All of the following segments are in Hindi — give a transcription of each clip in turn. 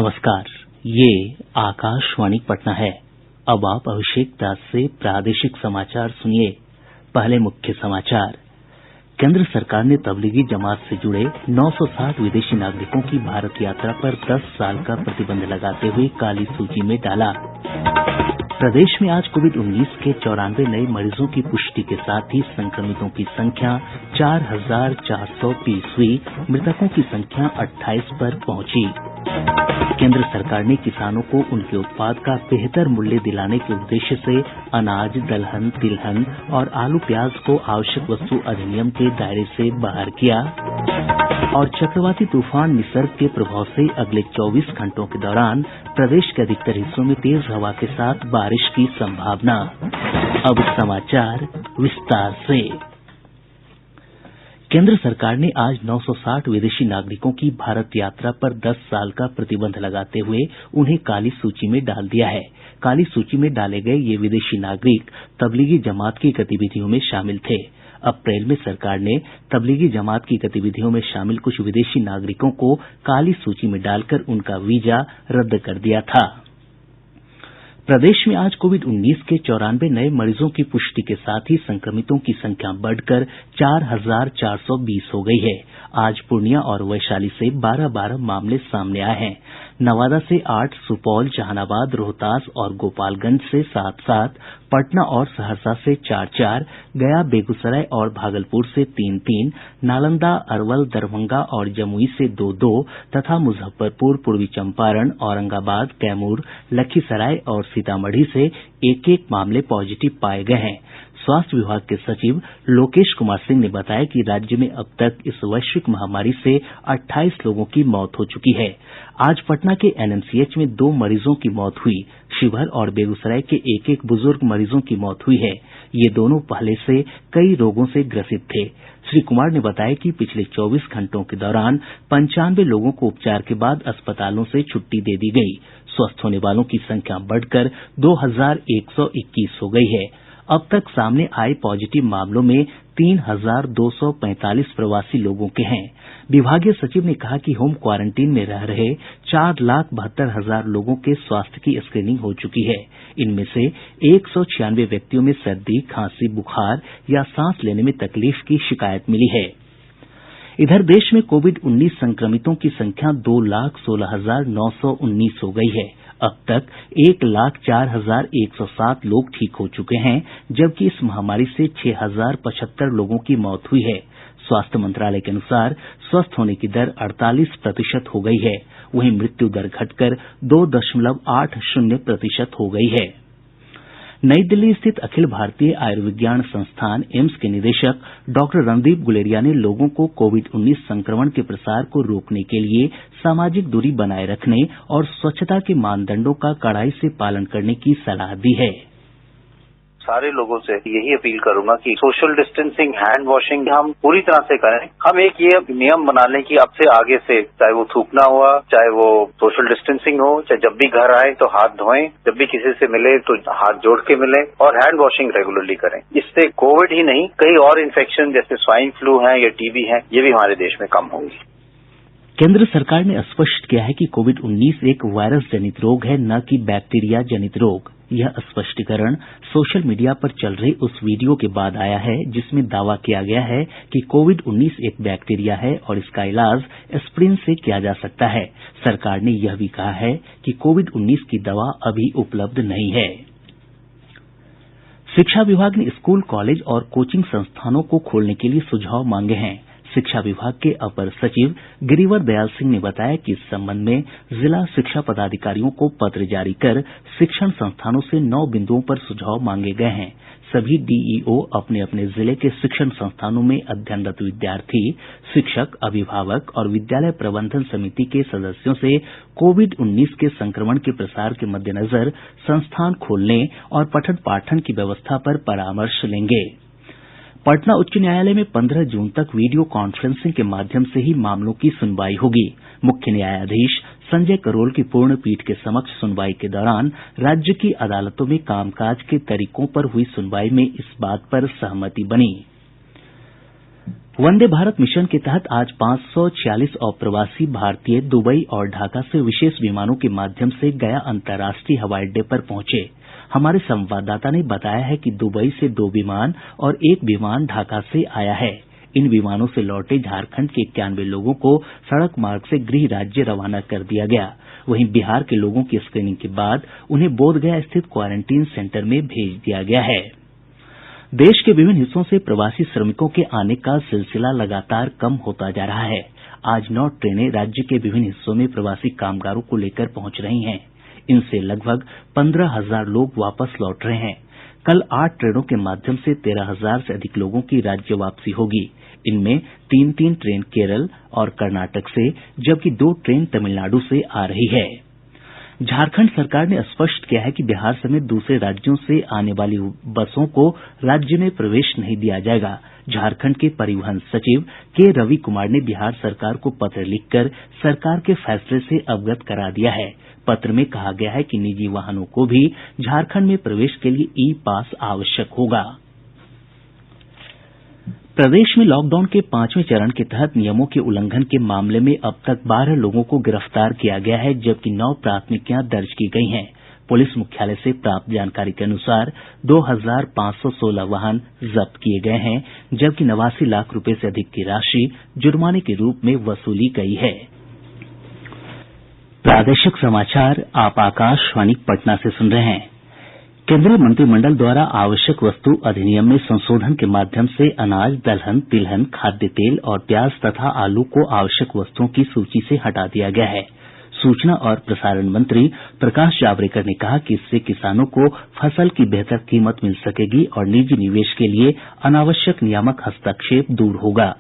नमस्कार, ये आकाशवाणी पटना है। अब आप अभिषेक दास से प्रादेशिक समाचार सुनिए। पहले मुख्य समाचार। केंद्र सरकार ने तबलीगी जमात से जुड़े 960 विदेशी नागरिकों की भारत यात्रा पर 10 साल का प्रतिबंध लगाते हुए काली सूची में डाला। प्रदेश में आज कोविड-19 के 94 नये मरीजों की पुष्टि के साथ ही संक्रमितों की संख्या 4,420 हुई। मृतकों की संख्या 28 पर पहुंची। केंद्र सरकार ने किसानों को उनके उत्पाद का बेहतर मूल्य दिलाने के उद्देश्य से अनाज, दलहन, तिलहन और आलू प्याज को आवश्यक वस्तु अधिनियम के दायरे से बाहर किया। और चक्रवाती तूफान निसर्ग के प्रभाव से अगले 24 घंटों के दौरान प्रदेश के अधिकतर हिस्सों में तेज हवा के साथ बारिश की संभावना। अब समाचार विस्तार से। केंद्र सरकार ने आज 960 विदेशी नागरिकों की भारत यात्रा पर 10 साल का प्रतिबंध लगाते हुए उन्हें काली सूची में डाल दिया है। काली सूची में डाले गये ये विदेशी नागरिक तबलीगी जमात की गतिविधियों में शामिल थे। अप्रैल में सरकार ने तबलीगी जमात की गतिविधियों में शामिल कुछ विदेशी नागरिकों को काली सूची में डालकर उनका वीजा रद्द कर दिया था। प्रदेश में आज कोविड-19 के 94 नये मरीजों की पुष्टि के साथ ही संक्रमितों की संख्या बढ़कर 4,420 हो गई है। आज पूर्णिया और वैशाली से 12-12 मामले सामने आये हैं। नवादा से 8, सुपौल, जहानाबाद, रोहतास और गोपालगंज से 7-7, पटना और सहरसा से 4-4, गया, बेगूसराय और भागलपुर से 3-3, नालंदा, अरवल, दरभंगा और जमुई से 2-2 तथा मुजफ्फरपुर, पूर्वी चंपारण, औरंगाबाद, कैमूर, लखीसराय और सीतामढ़ी से 1-1 मामले पॉजिटिव पाये गये हैं। स्वास्थ्य विभाग के सचिव लोकेश कुमार सिंह ने बताया कि राज्य में अब तक इस वैश्विक महामारी से 28 लोगों की मौत हो चुकी है। आज पटना के एनएमसीएच में 2 मरीजों की मौत हुई। शिवहर और बेगूसराय के 1-1 बुजुर्ग मरीजों की मौत हुई है। ये दोनों पहले से कई रोगों से ग्रसित थे। श्री कुमार ने बताया कि पिछले 24 घंटों के दौरान 95 लोगों को उपचार के बाद अस्पतालों से छुट्टी दे दी गई। स्वस्थ होने वालों की संख्या बढ़कर 2,121 हो गई है। अब तक सामने आए पॉजिटिव मामलों में 3,245 प्रवासी लोगों के हैं। विभागीय सचिव ने कहा कि होम क्वारंटीन में रह रहे 4,72,000 लोगों के स्वास्थ्य की स्क्रीनिंग हो चुकी है। इनमें से 196 व्यक्तियों में सर्दी, खांसी, बुखार या सांस लेने में तकलीफ की शिकायत मिली है। इधर देश में कोविड-19 संक्रमितों की संख्या 2,16,919 हो गई है। अब तक 1,04,107 लोग ठीक हो चुके हैं, जबकि इस महामारी से 6,075 लोगों की मौत हुई है। स्वास्थ्य मंत्रालय के अनुसार स्वस्थ होने की दर 48% हो गई है। वहीं मृत्यु दर घटकर 2.80% हो गई है। नई दिल्ली स्थित अखिल भारतीय आयुर्विज्ञान संस्थान एम्स के निदेशक डॉक्टर रणदीप गुलेरिया ने लोगों को कोविड-19 संक्रमण के प्रसार को रोकने के लिए सामाजिक दूरी बनाए रखने और स्वच्छता के मानदंडों का कड़ाई से पालन करने की सलाह दी है। सारे लोगों से यही अपील करूंगा कि सोशल डिस्टेंसिंग, हैंड वॉशिंग हम पूरी तरह से करें। हम एक ये नियम बना लें कि अब से आगे से चाहे वो थूकना हुआ, चाहे वो सोशल डिस्टेंसिंग हो, चाहे जब भी घर आए तो हाथ धोएं, जब भी किसी से मिले तो हाथ जोड़ के मिले और हैंड वॉशिंग रेगुलरली करें। इससे कोविड ही नहीं, कई और इन्फेक्शन जैसे स्वाइन फ्लू है या टीबी है, ये भी हमारे देश में कम होंगी। केंद्र सरकार ने स्पष्ट किया है कि कोविड-19 एक वायरस जनित रोग है, न कि बैक्टीरिया जनित रोग। यह स्पष्टीकरण सोशल मीडिया पर चल रहे उस वीडियो के बाद आया है जिसमें दावा किया गया है कि कोविड-19 एक बैक्टीरिया है और इसका इलाज एस्प्रिन से किया जा सकता है। सरकार ने यह भी कहा है कि कोविड-19 की दवा अभी उपलब्ध नहीं है। शिक्षा विभाग ने स्कूल, कॉलेज और कोचिंग संस्थानों को खोलने के लिए सुझाव मांगे हैं। शिक्षा विभाग के अपर सचिव गिरिवर दयाल सिंह ने बताया कि इस संबंध में जिला शिक्षा पदाधिकारियों को पत्र जारी कर शिक्षण संस्थानों से 9 बिंदुओं पर सुझाव मांगे गये हैं। सभी डीईओ अपने अपने जिले के शिक्षण संस्थानों में अध्ययनरत विद्यार्थी, शिक्षक, अभिभावक और विद्यालय प्रबंधन समिति के सदस्यों से कोविड-19 के संक्रमण के प्रसार के मद्देनजर संस्थान खोलने और पठन पाठन की व्यवस्था पर परामर्श लेंगे। पटना उच्च न्यायालय में 15 जून तक वीडियो कॉन्फ्रेंसिंग के माध्यम से ही मामलों की सुनवाई होगी। मुख्य न्यायाधीश संजय करोल की पूर्ण पीठ के समक्ष सुनवाई के दौरान राज्य की अदालतों में कामकाज के तरीकों पर हुई सुनवाई में इस बात पर सहमति बनी। वंदे भारत मिशन के तहत आज 546 अप्रवासी भारतीय दुबई और ढाका से विशेष विमानों के माध्यम से गया अंतर्राष्ट्रीय हवाई अड्डे पर पहुंचे। हमारे संवाददाता ने बताया है कि दुबई से 2 विमान और 1 विमान ढाका से आया है। इन विमानों से लौटे झारखंड के 91 लोगों को सड़क मार्ग से गृह राज्य रवाना कर दिया गया। वहीं बिहार के लोगों की स्क्रीनिंग के बाद उन्हें बोधगया स्थित क्वारंटीन सेंटर में भेज दिया गया है। देश के विभिन्न हिस्सों से प्रवासी श्रमिकों के आने का सिलसिला लगातार कम होता जा रहा है। आज 9 ट्रेनें राज्य के विभिन्न हिस्सों में प्रवासी कामगारों को लेकर पहुंच रही हैं। इनसे लगभग 15,000 लोग वापस लौट रहे हैं। कल 8 ट्रेनों के माध्यम से 13,000 से अधिक लोगों की राज्य वापसी होगी। इनमें 3-3 ट्रेन केरल और कर्नाटक से, जबकि 2 ट्रेन तमिलनाडु से आ रही है। झारखंड सरकार ने स्पष्ट किया है कि बिहार समेत दूसरे राज्यों से आने वाली बसों को राज्य में प्रवेश नहीं दिया जाएगा। झारखंड के परिवहन सचिव के रवि कुमार ने बिहार सरकार को पत्र लिखकर सरकार के फैसले से अवगत करा दिया है। पत्र में कहा गया है कि निजी वाहनों को भी झारखंड में प्रवेश के लिए ई पास आवश्यक होगा। प्रदेश में लॉकडाउन के 5वें चरण के तहत नियमों के उल्लंघन के मामले में अब तक 12 लोगों को गिरफ्तार किया गया है, जबकि 9 प्राथमिकियां दर्ज की गई हैं। पुलिस मुख्यालय से प्राप्त जानकारी के अनुसार 2,516 वाहन जब्त किए गए हैं, जबकि 89 लाख रुपए से अधिक की राशि जुर्माने के रूप में वसूली गई है। प्रादेशिक समाचार आप आकाशवाणी पटना से सुन रहे हैं। केंद्रीय मंत्रिमंडल द्वारा आवश्यक वस्तु अधिनियम में संशोधन के माध्यम से अनाज, दलहन, तिलहन, खाद्य तेल और प्याज तथा आलू को आवश्यक वस्तुओं की सूची से हटा दिया गया है। सूचना और प्रसारण मंत्री प्रकाश जावड़ेकर ने कहा कि इससे किसानों को फसल की बेहतर कीमत मिल सकेगी और निजी निवेश के लिए अनावश्यक नियामक हस्तक्षेप दूर होगा।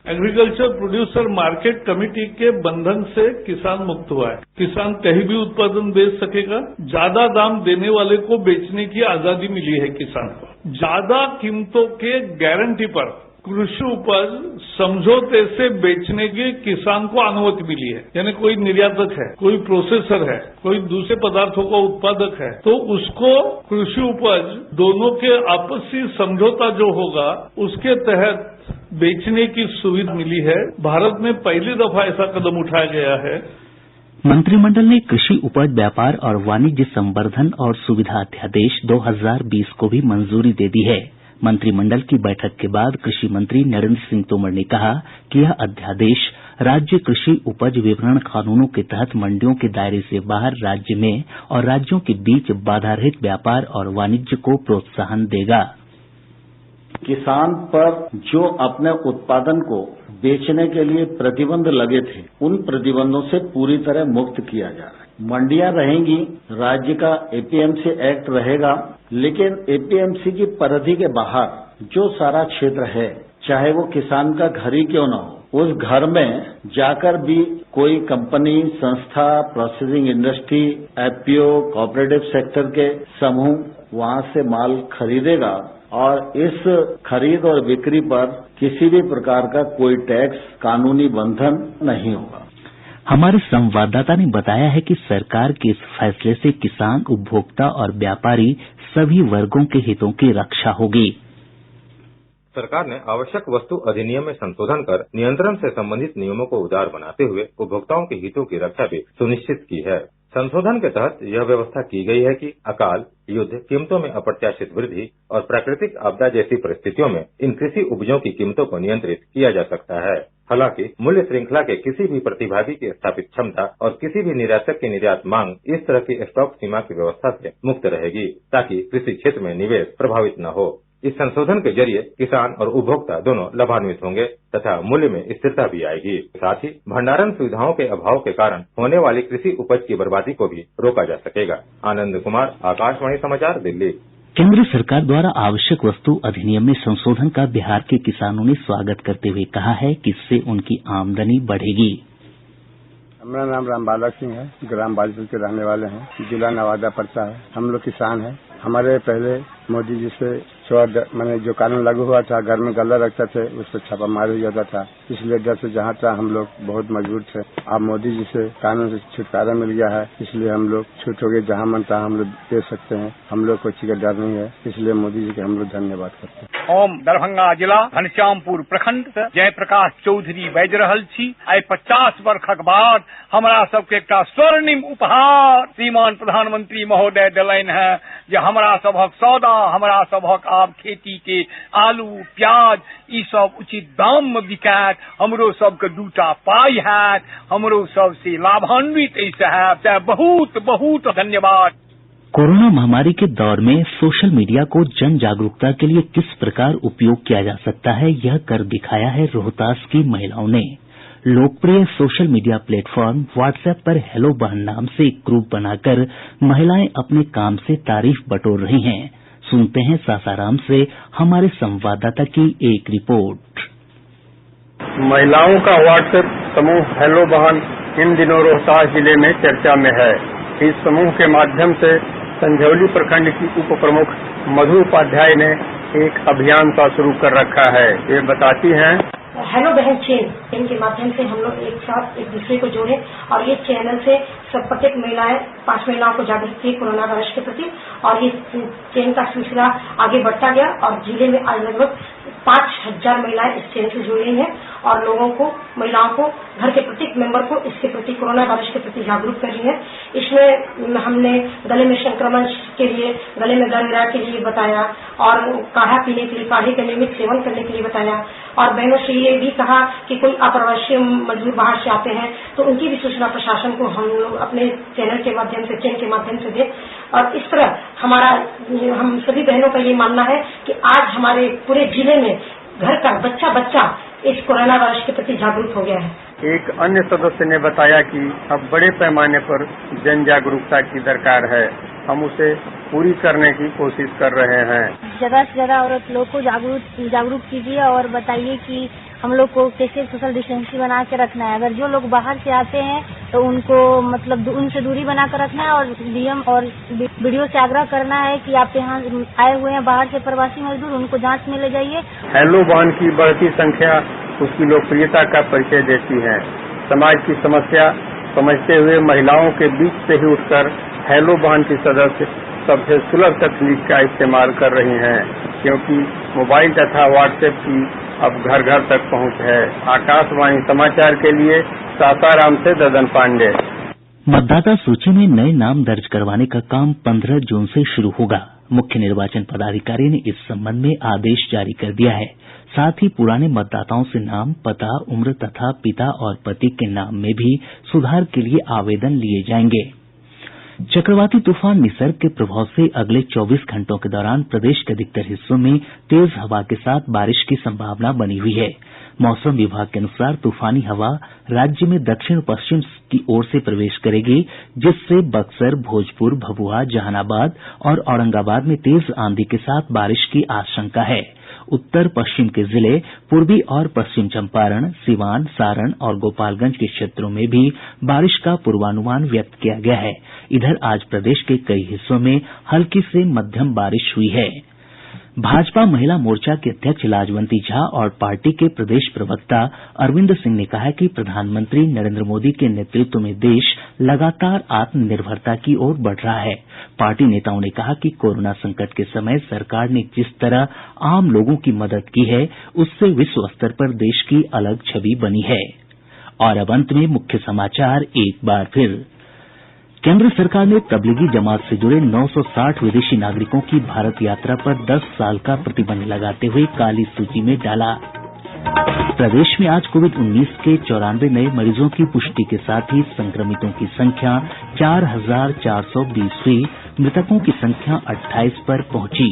एग्रीकल्चर प्रोड्यूसर मार्केट कमेटी के बंधन से किसान मुक्त हुआ है। किसान कहीं भी उत्पादन बेच सकेगा। ज्यादा दाम देने वाले को बेचने की आजादी मिली है किसान को। ज्यादा कीमतों के गारंटी पर कृषि उपज समझौते से बेचने की किसान को अनुमति मिली है। यानी कोई निर्यातक है, कोई प्रोसेसर है, कोई दूसरे पदार्थों का उत्पादक है, तो उसको कृषि उपज दोनों के आपसी समझौता जो होगा उसके तहत बेचने की सुविधा मिली है। भारत में पहली दफा ऐसा कदम उठाया गया है। मंत्रिमंडल ने कृषि उपज व्यापार और वाणिज्य संवर्धन और सुविधा अध्यादेश 2020 को भी मंजूरी दे दी है। मंत्रिमंडल की बैठक के बाद कृषि मंत्री नरेंद्र सिंह तोमर ने कहा कि यह अध्यादेश राज्य कृषि उपज विपणन कानूनों के तहत मंडियों के दायरे से बाहर राज्य में और राज्यों के बीच बाधा रहित व्यापार और वाणिज्य को प्रोत्साहन देगा। किसान पर जो अपने उत्पादन को बेचने के लिए प्रतिबंध लगे थे, उन प्रतिबंधों से पूरी तरह मुक्त किया जा रहा है। मंडियां रहेंगी, राज्य का एपीएमसी एक्ट रहेगा, लेकिन एपीएमसी की परिधि के बाहर जो सारा क्षेत्र है, चाहे वो किसान का घर ही क्यों न हो, उस घर में जाकर भी कोई कंपनी, संस्था, processing industry, FPO, cooperative sector के समूह वहां से माल खरीदेगा और इस खरीद और बिक्री पर किसी भी प्रकार का कोई टैक्स, कानूनी बंधन नहीं होगा। हमारे संवाददाता ने बताया है कि सरकार के इस फैसले से किसान, उपभोक्ता और व्यापारी सभी वर्गों के हितों की रक्षा होगी। सरकार ने आवश्यक वस्तु अधिनियम में संशोधन कर नियंत्रण से संबंधित नियमों को उदार बनाते हुए उपभोक्ताओं के हितों की रक्षा भी सुनिश्चित की है। संशोधन के तहत यह व्यवस्था की गई है कि अकाल, युद्ध, कीमतों में अप्रत्याशित वृद्धि और प्राकृतिक आपदा जैसी परिस्थितियों में इन कृषि उपजों की कीमतों को नियंत्रित किया जा सकता है। हालांकि मूल्य श्रृंखला के किसी भी प्रतिभागी की स्थापित क्षमता और किसी भी निर्यातक की निर्यात मांग इस तरह की स्टॉक सीमा की व्यवस्था से मुक्त रहेगी, ताकि कृषि क्षेत्र में निवेश प्रभावित न हो। इस संशोधन के जरिए किसान और उपभोक्ता दोनों लाभान्वित होंगे तथा मूल्य में स्थिरता भी आएगी। साथ ही भंडारण सुविधाओं के अभाव के कारण होने वाली कृषि उपज की बर्बादी को भी रोका जा सकेगा। आनंद कुमार, आकाशवाणी समाचार, दिल्ली। केंद्र सरकार द्वारा आवश्यक वस्तु अधिनियम में संशोधन का बिहार के किसानों ने स्वागत करते हुए कहा है कि इससे उनकी आमदनी बढ़ेगी। हमारा नाम रामबालक सिंह है, ग्राम बाजपुर के रहने वाले हैं, जिला नवादा पड़ता है। हम लोग किसान हैं। हमारे पहले मोदी जी से मैंने जो कानून लागू हुआ था, घर में गल्ला रखते थे, उस पर छापामारी हो जाता था, इसलिए डर से जहाँ था हम लोग बहुत मजबूर थे। अब मोदी जी से कानून से छुटकारा मिल गया है, इसलिए हम लोग छूट हो गए, जहाँ मन था हम लोग दे सकते हैं। हम लोग कोई चीज का डर नहीं है, इसलिए मोदी जी के हम लोग धन्यवाद करते हैं। हम दरभंगा जिला घनश्यामपुर प्रखंड से जयप्रकाश चौधरी बाजि रहल छी। आई 50 वर्षक बाद हमरा सबके एकटा स्वर्णिम उपहार श्रीमान प्रधानमंत्री महोदय देलनि हैं जे हमरा सबहक सौदा, हमरा सबहक आब खेती के आलू प्याज ई सब उचित दाम में बिकायत, हमरो सबके 2टा पाई हैत, हमरो सब से लाभान्वित ऐसे है। बहुत बहुत धन्यवाद। कोरोना महामारी के दौर में सोशल मीडिया को जन जागरूकता के लिए किस प्रकार उपयोग किया जा सकता है, यह कर दिखाया है रोहतास की महिलाओं ने। लोकप्रिय सोशल मीडिया प्लेटफॉर्म व्हाट्सएप पर हेलो बहन नाम से एक ग्रुप बनाकर महिलाएं अपने काम से तारीफ बटोर रही हैं। सुनते हैं सासाराम से हमारे संवाददाता की एक रिपोर्ट। महिलाओं का व्हाट्सएप समूह हेलो बहन इन दिनों रोहतास जिले में चर्चा में है। इस समूह के माध्यम से संझौली प्रखंड की उप प्रमुख मधु उपाध्याय ने एक अभियान सा शुरू कर रखा है। ये बताती हैं, हेलो बहन चेन के माध्यम से हम लोग एक साथ एक दूसरे को जोड़े और ये चैनल से सब प्रत्येक महिलाएं 5 महिलाओं को जागरूक की कोरोना वायरस के प्रति, और ये चैन का सिलसिला आगे बढ़ता गया और जिले में आज लगभग 5000 महिलाएं इस चैन से जुड़ रही हैं और लोगों को, महिलाओं को, घर के प्रत्येक मेंबर को इसके प्रति, कोरोना वायरस के प्रति जागरूक कर रही है। इसमें हमने गले में संक्रमण के लिए, गले में दर्द के लिए बताया और काढ़ा पीने के लिए, काढ़े का नियमित सेवन करने के लिए बताया और बहनों से ये भी कहा कि कोई अप्रवासी मजदूर बाहर से आते हैं तो उनकी भी सूचना प्रशासन को हम लोग अपने चैनल के माध्यम से, चैन के माध्यम से दें। और इस तरह हम सभी बहनों का ये मानना है कि आज हमारे पूरे जिले में घर का बच्चा बच्चा इस कोरोना वायरस के प्रति जागरूक हो गया है। एक अन्य सदस्य ने बताया कि अब बड़े पैमाने पर जन जागरूकता की दरकार है, हम उसे पूरी करने की कोशिश कर रहे हैं। ज्यादा से ज्यादा औरत लोग को जागरूक कीजिए और बताइए कि हम लोग को कैसे सोशल डिस्टेंसिंग बना के रखना है। अगर जो लोग बाहर से आते हैं तो उनको मतलब उनसे दूरी बना कर रखना है और डीएम और वीडियो से आग्रह करना है कि आप यहाँ आए हुए हैं बाहर से प्रवासी मजदूर, उनको जांच में ले जाइए। हेलो बहन की बढ़ती संख्या उसकी लोकप्रियता का परिचय देती है। समाज की समस्या समझते हुए महिलाओं के बीच से ही उठकर हेलो बहन की सदस्य सबसे सुलभ तकनीक का इस्तेमाल कर रही हैं, क्योंकि मोबाइल तथा व्हाट्सएप की अब घर घर तक पहुंच है। आकाशवाणी समाचार के लिए सासाराम से ददन पांडे। मतदाता सूची में नए नाम दर्ज करवाने का काम 15 जून से शुरू होगा। मुख्य निर्वाचन पदाधिकारी ने इस संबंध में आदेश जारी कर दिया है। साथ ही पुराने मतदाताओं से नाम, पता, उम्र तथा पिता और पति के नाम में भी सुधार के लिए आवेदन लिए जाएंगे। चक्रवाती तूफान निसर्ग के प्रभाव से अगले 24 घंटों के दौरान प्रदेश के अधिकतर हिस्सों में तेज हवा के साथ बारिश की संभावना बनी हुई है। मौसम विभाग के अनुसार तूफानी हवा राज्य में दक्षिण पश्चिम की ओर से प्रवेश करेगी, जिससे बक्सर, भोजपुर, भभुआ, जहानाबाद और औरंगाबाद में तेज आंधी के साथ बारिश की आशंका है। उत्तर पश्चिम के जिले पूर्वी और पश्चिम चंपारण, सिवान, सारण और गोपालगंज के क्षेत्रों में भी बारिश का पूर्वानुमान व्यक्त किया गया है। इधर आज प्रदेश के कई हिस्सों में हल्की से मध्यम बारिश हुई है। भाजपा महिला मोर्चा की अध्यक्ष लाजवंती झा और पार्टी के प्रदेश प्रवक्ता अरविंद सिंह ने कहा है कि प्रधानमंत्री नरेंद्र मोदी के नेतृत्व में देश लगातार आत्मनिर्भरता की ओर बढ़ रहा है। पार्टी नेताओं ने कहा कि कोरोना संकट के समय सरकार ने जिस तरह आम लोगों की मदद की है, उससे विश्व स्तर पर देश की अलग छवि बनी है। और अब अंत में मुख्य समाचार एक बार फिर। केंद्र सरकार ने तबलीगी जमात से जुड़े 960 विदेशी नागरिकों की भारत यात्रा पर 10 साल का प्रतिबंध लगाते हुए काली सूची में डाला। प्रदेश में आज कोविड-19 के 94 नए मरीजों की पुष्टि के साथ ही संक्रमितों की संख्या 4420 हुई, मृतकों की संख्या 28 पर पहुंची।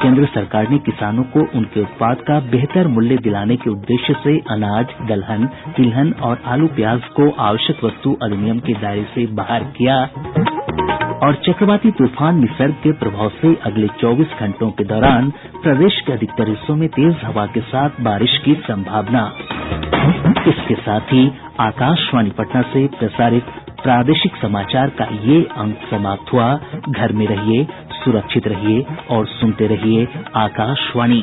केंद्र सरकार ने किसानों को उनके उत्पाद का बेहतर मूल्य दिलाने के उद्देश्य से अनाज, दलहन, तिलहन और आलू प्याज को आवश्यक वस्तु अधिनियम के दायरे से बाहर किया। और चक्रवाती तूफान निसर्ग के प्रभाव से अगले 24 घंटों के दौरान प्रदेश के अधिकतर हिस्सों में तेज हवा के साथ बारिश की संभावना। इसके साथ ही आकाशवाणी पटना से प्रसारित प्रादेशिक समाचार का ये अंक समाप्त हुआ। घर में रहिए, सुरक्षित रहिए और सुनते रहिए आकाशवाणी।